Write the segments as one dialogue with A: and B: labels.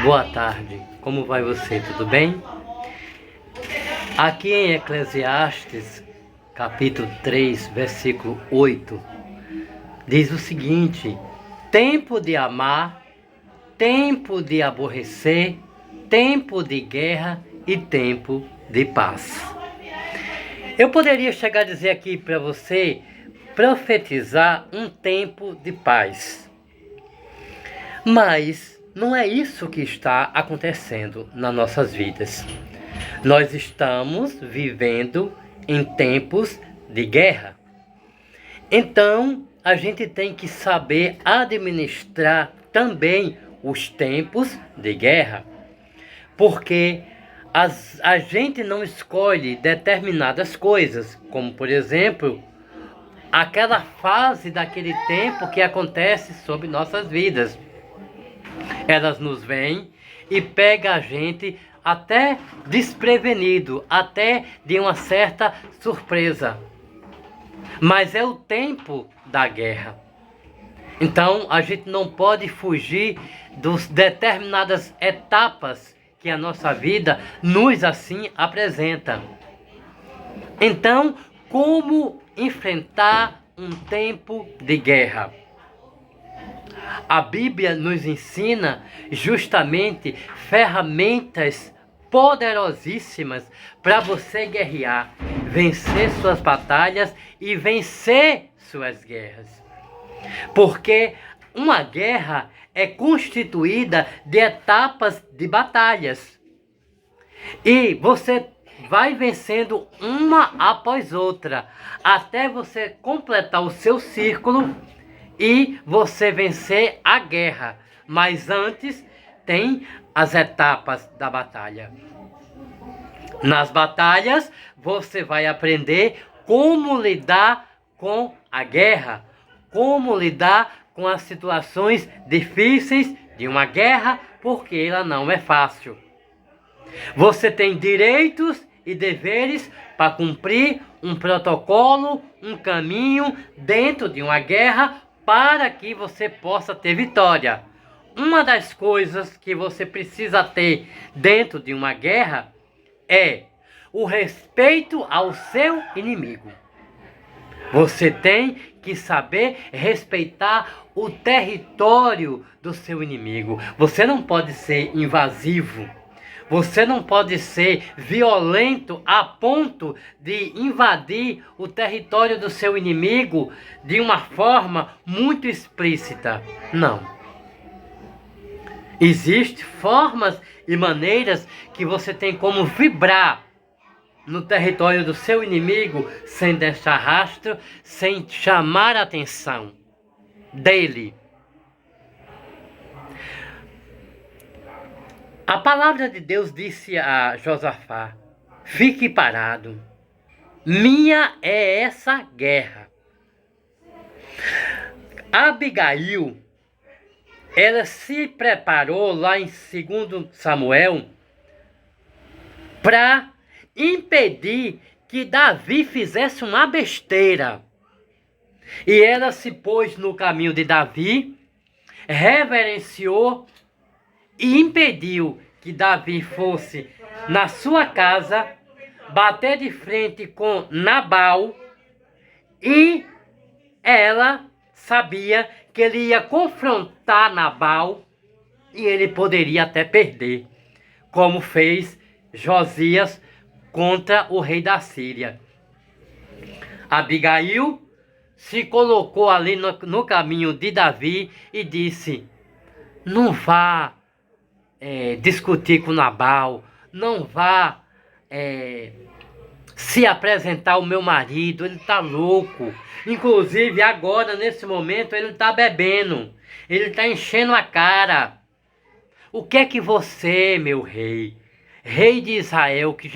A: Boa tarde, como vai você? Tudo bem? Aqui em Eclesiastes, capítulo 3, versículo 8, diz o seguinte: tempo de amar, tempo de aborrecer, tempo de guerra e tempo de paz. Eu poderia chegar a dizer aqui para você, profetizar um tempo de paz. Mas não é isso que está acontecendo nas nossas vidas. Nós estamos vivendo em tempos de guerra. Então, a gente tem que saber administrar também os tempos de guerra. Porque a gente não escolhe determinadas coisas, como por exemplo, aquela fase daquele tempo que acontece sobre nossas vidas. Elas nos vêm e pegam a gente até desprevenido, até de uma certa surpresa. Mas é o tempo da guerra. Então a gente não pode fugir das determinadas etapas que a nossa vida nos assim apresenta. Então, como enfrentar um tempo de guerra? A Bíblia nos ensina justamente ferramentas poderosíssimas para você guerrear, vencer suas batalhas e vencer suas guerras. Porque uma guerra é constituída de etapas de batalhas. E você vai vencendo uma após outra, até você completar o seu círculo e você vencer a guerra. Mas antes tem as etapas da batalha. Nas batalhas você vai aprender como lidar com a guerra, como lidar com as situações difíceis de uma guerra, porque ela não é fácil. Você tem direitos e deveres para cumprir um protocolo, um caminho dentro de uma guerra para que você possa ter vitória. Uma das coisas que você precisa ter dentro de uma guerra é o respeito ao seu inimigo. Você tem que saber respeitar o território do seu inimigo. Você não pode ser invasivo. Você não pode ser violento a ponto de invadir o território do seu inimigo de uma forma muito explícita. Não. Existem formas e maneiras que você tem como vibrar no território do seu inimigo sem deixar rastro, sem chamar a atenção dele. A palavra de Deus disse a Josafá: fique parado, minha é essa guerra. Abigail, ela se preparou lá em 2 Samuel para impedir que Davi fizesse uma besteira. E ela se pôs no caminho de Davi, reverenciou e impediu que Davi fosse na sua casa, bater de frente com Nabal, e ela sabia que ele ia confrontar Nabal e ele poderia até perder, como fez Josias contra o rei da Síria. Abigail se colocou ali no caminho de Davi e disse: não vá discutir com Nabal, não vá se apresentar ao meu marido, ele está louco. Inclusive agora, nesse momento, ele está bebendo, ele está enchendo a cara. O que é que você, meu rei, rei de Israel, que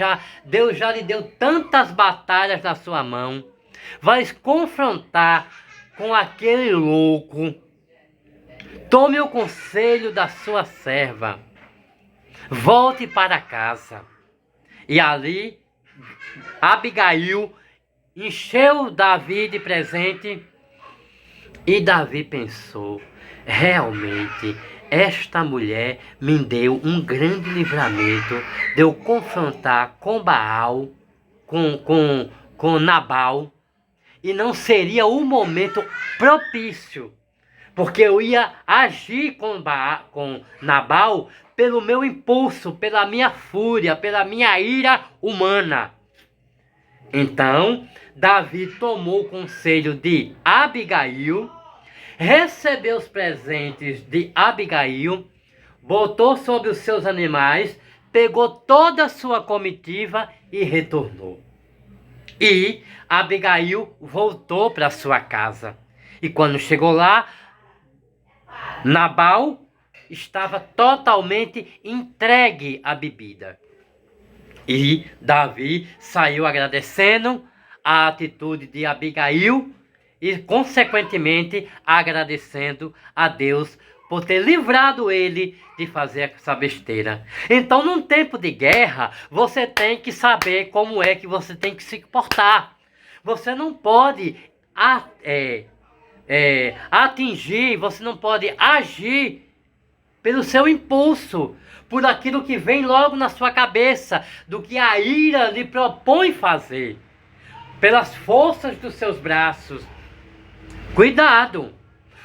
A: Deus já lhe deu tantas batalhas na sua mão, vai confrontar com aquele louco? Tome o conselho da sua serva, volte para casa. E ali Abigail encheu Davi de presente e Davi pensou: realmente esta mulher me deu um grande livramento de eu confrontar com Baal, com Nabal, e não seria o momento propício, porque eu ia agir com Nabal pelo meu impulso, pela minha fúria, pela minha ira humana. Então, Davi tomou o conselho de Abigail, recebeu os presentes de Abigail, botou sobre os seus animais, pegou toda a sua comitiva e retornou. E Abigail voltou para sua casa. E quando chegou lá, Nabal estava totalmente entregue à bebida. E Davi saiu agradecendo a atitude de Abigail e, consequentemente, agradecendo a Deus por ter livrado ele de fazer essa besteira. Então, num tempo de guerra, você tem que saber como é que você tem que se comportar. Você não pode atingir, você não pode agir pelo seu impulso, por aquilo que vem logo na sua cabeça, do que a ira lhe propõe fazer, pelas forças dos seus braços. Cuidado,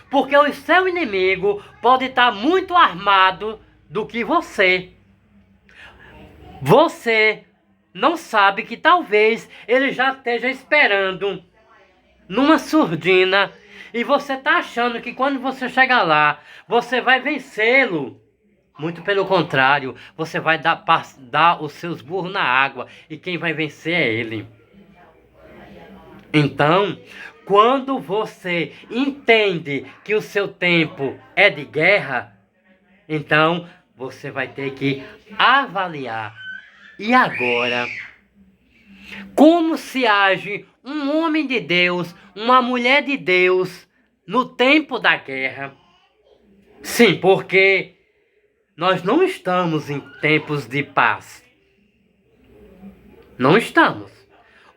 A: porque o seu inimigo pode estar muito armado do que você. Você não sabe que talvez ele já esteja esperando numa surdina, e você está achando que quando você chegar lá, você vai vencê-lo. Muito pelo contrário, você vai dar os seus burros na água, e quem vai vencer é ele. Então, quando você entende que o seu tempo é de guerra, então você vai ter que avaliar. E agora, como se age um homem de Deus, uma mulher de Deus, no tempo da guerra? Sim, porque nós não estamos em tempos de paz. Não estamos.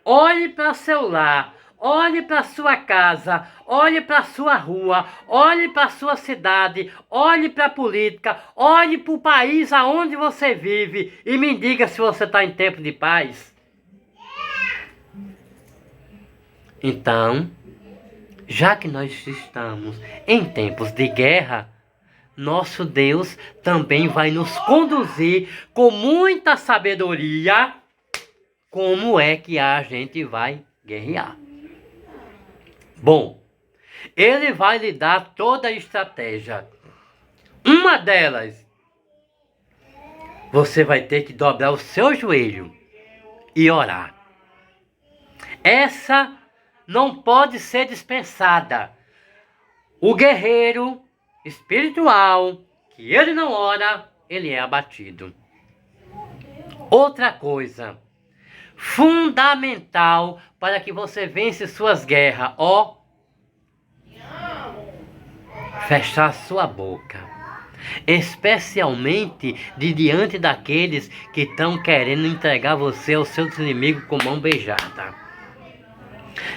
A: Olhe para seu lar, olhe para sua casa, olhe para sua rua, olhe para sua cidade, olhe para a política, olhe para o país aonde você vive e me diga se você está em tempo de paz. Então, já que nós estamos em tempos de guerra, nosso Deus também vai nos conduzir com muita sabedoria como é que a gente vai guerrear. Bom, ele vai lhe dar toda a estratégia. Uma delas, você vai ter que dobrar o seu joelho e orar. Essa não pode ser dispensada. O guerreiro espiritual, que ele não ora, ele é abatido. Outra coisa fundamental para que você vença suas guerras, fechar sua boca, especialmente diante daqueles que estão querendo entregar você aos seus inimigos com mão beijada.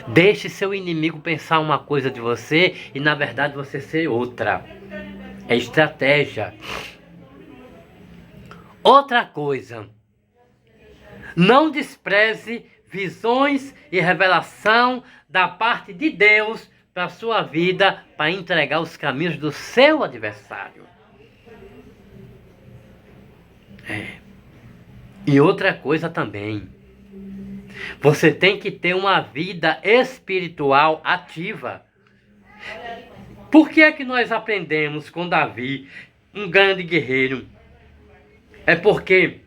A: Deixe seu inimigo pensar uma coisa de você e na verdade você ser outra. É estratégia. Outra coisa, não despreze visões e revelação da parte de Deus para a sua vida, para entregar os caminhos do seu adversário. E outra coisa também, você tem que ter uma vida espiritual ativa. Por que é que nós aprendemos com Davi, um grande guerreiro? É porque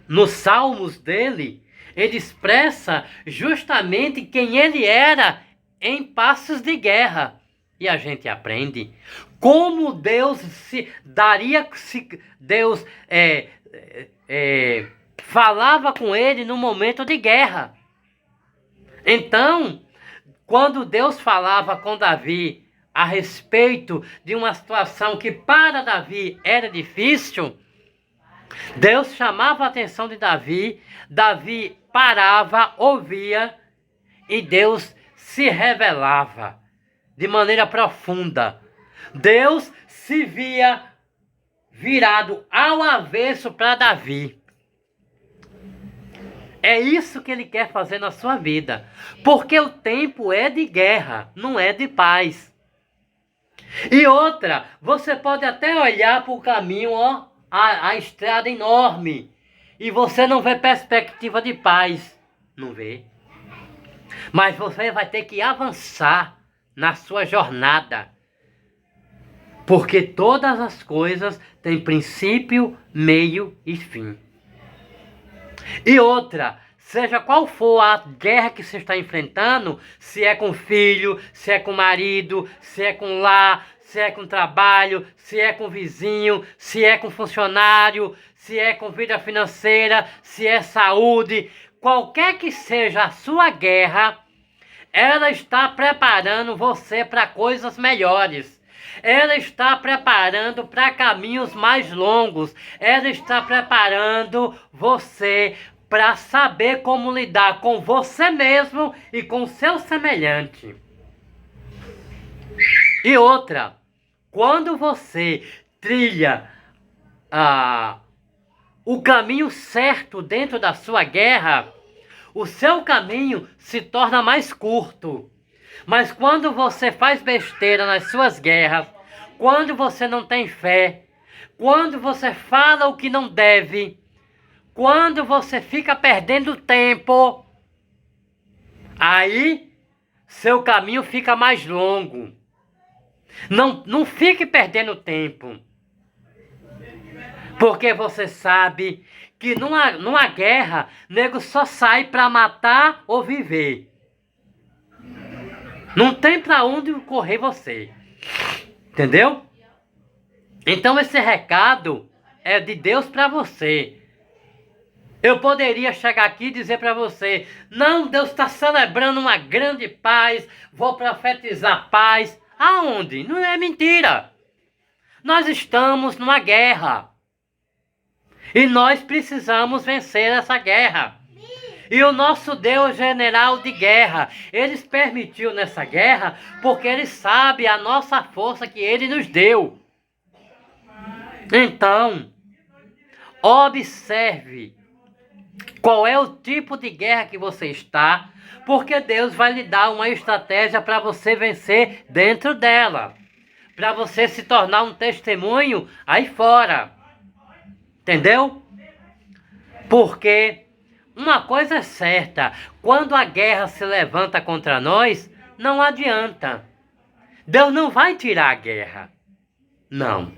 A: nos salmos dele, ele expressa justamente quem ele era em passos de guerra. E a gente aprende como Deus falava com ele no momento de guerra. Então, quando Deus falava com Davi a respeito de uma situação que para Davi era difícil, Deus chamava a atenção de Davi, Davi parava, ouvia e Deus se revelava de maneira profunda. Deus se via virado ao avesso para Davi. É isso que ele quer fazer na sua vida. Porque o tempo é de guerra, não é de paz. E outra, você pode até olhar para o caminho, ó, a estrada enorme. E você não vê perspectiva de paz. Não vê. Mas você vai ter que avançar na sua jornada. Porque todas as coisas têm princípio, meio e fim. E outra, seja qual for a guerra que você está enfrentando, se é com filho, se é com marido, se é com lar, se é com trabalho, se é com vizinho, se é com funcionário, se é com vida financeira, se é saúde, qualquer que seja a sua guerra, ela está preparando você para coisas melhores. Ela está preparando para caminhos mais longos. Ela está preparando você para saber como lidar com você mesmo e com o seu semelhante. E outra, quando você trilha o caminho certo dentro da sua guerra, o seu caminho se torna mais curto. Mas quando você faz besteira nas suas guerras, quando você não tem fé, quando você fala o que não deve, quando você fica perdendo tempo, aí seu caminho fica mais longo. Não fique perdendo tempo. Porque você sabe que numa guerra, nego só sai para matar ou viver. Não tem para onde correr você. Entendeu? Então esse recado é de Deus para você. Eu poderia chegar aqui e dizer para você: não, Deus está celebrando uma grande paz, vou profetizar paz. Aonde? Não é mentira. Nós estamos numa guerra. E nós precisamos vencer essa guerra. E o nosso Deus general de guerra, Ele permitiu nessa guerra porque Ele sabe a nossa força que Ele nos deu. Então, observe qual é o tipo de guerra que você está, porque Deus vai lhe dar uma estratégia para você vencer dentro dela. Para você se tornar um testemunho aí fora. Entendeu? Porque uma coisa é certa, quando a guerra se levanta contra nós, não adianta. Deus não vai tirar a guerra. Não.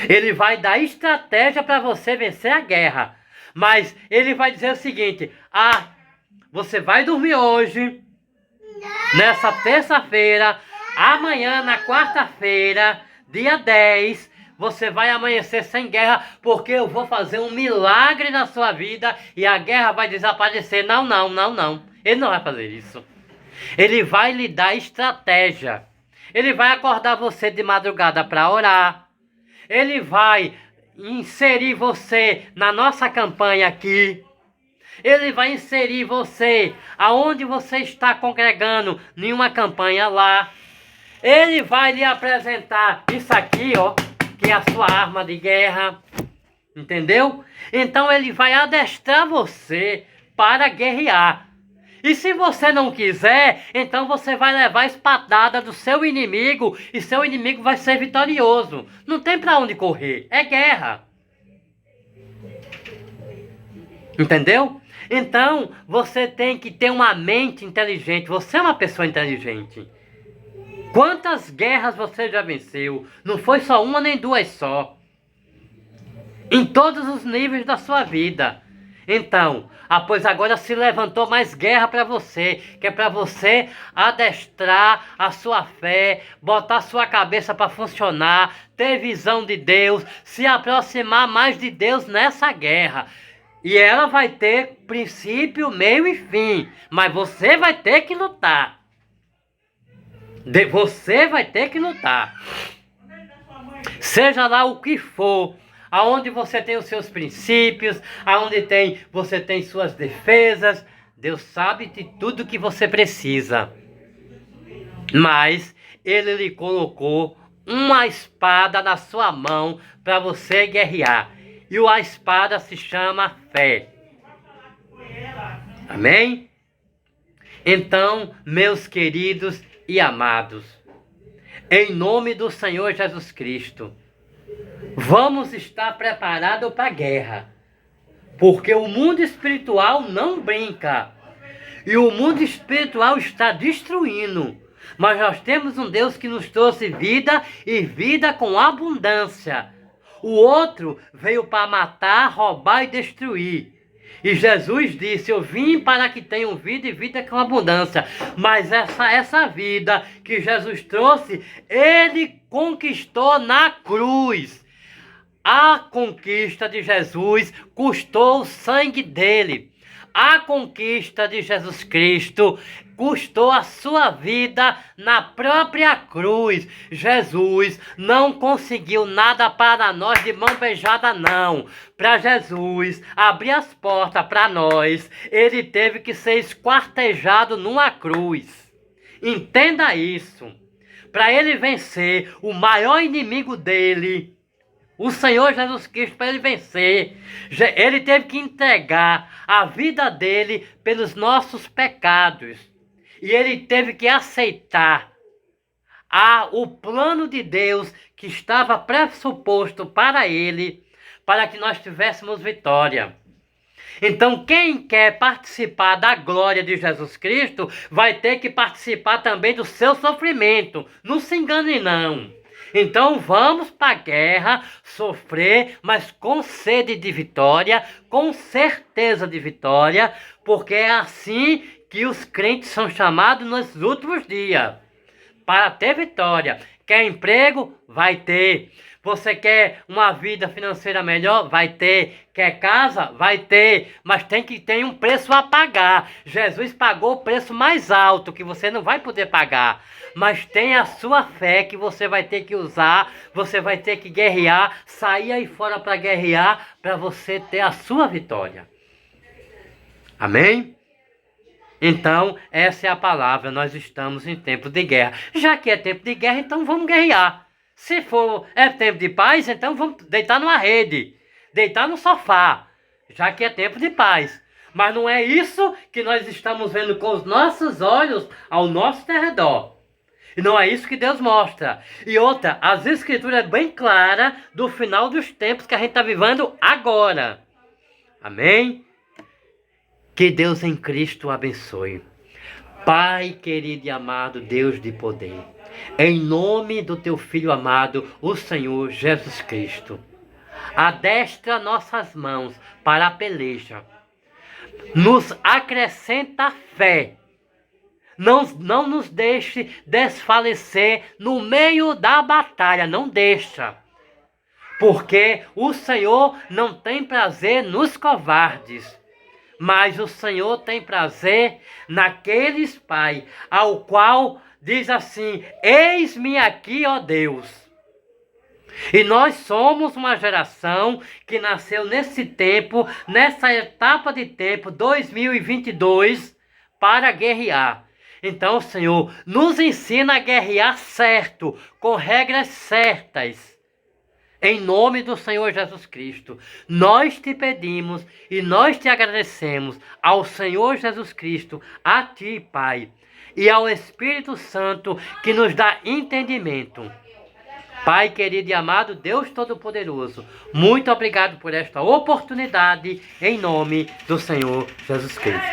A: Ele vai dar estratégia para você vencer a guerra. Mas ele vai dizer o seguinte: você vai dormir hoje, nessa terça-feira, amanhã, na quarta-feira, dia 10, você vai amanhecer sem guerra, porque eu vou fazer um milagre na sua vida e a guerra vai desaparecer. Não. Ele não vai fazer isso. Ele vai lhe dar estratégia. Ele vai acordar você de madrugada para orar. Ele vai inserir você na nossa campanha aqui. Ele vai inserir você aonde você está congregando em uma campanha lá. Ele vai lhe apresentar isso aqui, ó, que é a sua arma de guerra. Entendeu? Então ele vai adestrar você para guerrear. E se você não quiser, então você vai levar a espadada do seu inimigo e seu inimigo vai ser vitorioso. Não tem para onde correr, é guerra. Entendeu? Então você tem que ter uma mente inteligente, você é uma pessoa inteligente. Quantas guerras você já venceu? Não foi só uma nem duas só. Em todos os níveis da sua vida. Então, pois agora se levantou mais guerra para você, que é para você adestrar a sua fé, botar a sua cabeça para funcionar, ter visão de Deus, se aproximar mais de Deus nessa guerra. E ela vai ter princípio, meio e fim, mas você vai ter que lutar. Você vai ter que lutar. Seja lá o que for, aonde você tem os seus princípios, aonde você tem suas defesas, Deus sabe de tudo que você precisa. Mas Ele lhe colocou uma espada na sua mão para você guerrear. E a espada se chama fé. Amém? Então, meus queridos e amados, em nome do Senhor Jesus Cristo, vamos estar preparados para a guerra. Porque o mundo espiritual não brinca. E o mundo espiritual está destruindo. Mas nós temos um Deus que nos trouxe vida e vida com abundância. O outro veio para matar, roubar e destruir. E Jesus disse, eu vim para que tenham vida e vida com abundância. Mas essa vida que Jesus trouxe, Ele conquistou na cruz. A conquista de Jesus custou o sangue dele. A conquista de Jesus Cristo custou a sua vida na própria cruz. Jesus não conseguiu nada para nós de mão beijada, não. Para Jesus abrir as portas para nós, ele teve que ser esquartejado numa cruz. Entenda isso. Para ele vencer o maior inimigo dele, o Senhor Jesus Cristo, para ele vencer, ele teve que entregar a vida dele pelos nossos pecados. E ele teve que aceitar o plano de Deus que estava pressuposto para ele, para que nós tivéssemos vitória. Então, quem quer participar da glória de Jesus Cristo, vai ter que participar também do seu sofrimento. Não se engane, não. Então vamos para a guerra, sofrer, mas com sede de vitória, com certeza de vitória, porque é assim que os crentes são chamados nos últimos dias, para ter vitória. Quer emprego? Vai ter. Você quer uma vida financeira melhor? Vai ter. Quer casa? Vai ter. Mas tem que ter um preço a pagar. Jesus pagou o preço mais alto, que você não vai poder pagar. Mas tem a sua fé que você vai ter que usar, você vai ter que guerrear, sair aí fora para guerrear, para você ter a sua vitória. Amém? Então, essa é a palavra, nós estamos em tempo de guerra. Já que é tempo de guerra, então vamos guerrear. Se for tempo de paz, então vamos deitar numa rede, deitar no sofá, já que é tempo de paz. Mas não é isso que nós estamos vendo com os nossos olhos ao nosso redor. E não é isso que Deus mostra. E outra, as escrituras é bem clara do final dos tempos que a gente está vivendo agora. Amém? Que Deus em Cristo abençoe. Pai querido e amado, Deus de poder, em nome do teu Filho amado, o Senhor Jesus Cristo, adestra nossas mãos para a peleja, nos acrescenta fé, não nos deixe desfalecer no meio da batalha, não deixa, porque o Senhor não tem prazer nos covardes, mas o Senhor tem prazer naqueles, Pai, ao qual diz assim, eis-me aqui, ó Deus. E nós somos uma geração que nasceu nesse tempo, nessa etapa de tempo, 2022, para guerrear. Então, Senhor, nos ensina a guerrear certo, com regras certas. Em nome do Senhor Jesus Cristo, nós te pedimos e nós te agradecemos ao Senhor Jesus Cristo, a ti, Pai, e ao Espírito Santo que nos dá entendimento. Pai querido e amado, Deus Todo-Poderoso, muito obrigado por esta oportunidade, em nome do Senhor Jesus Cristo.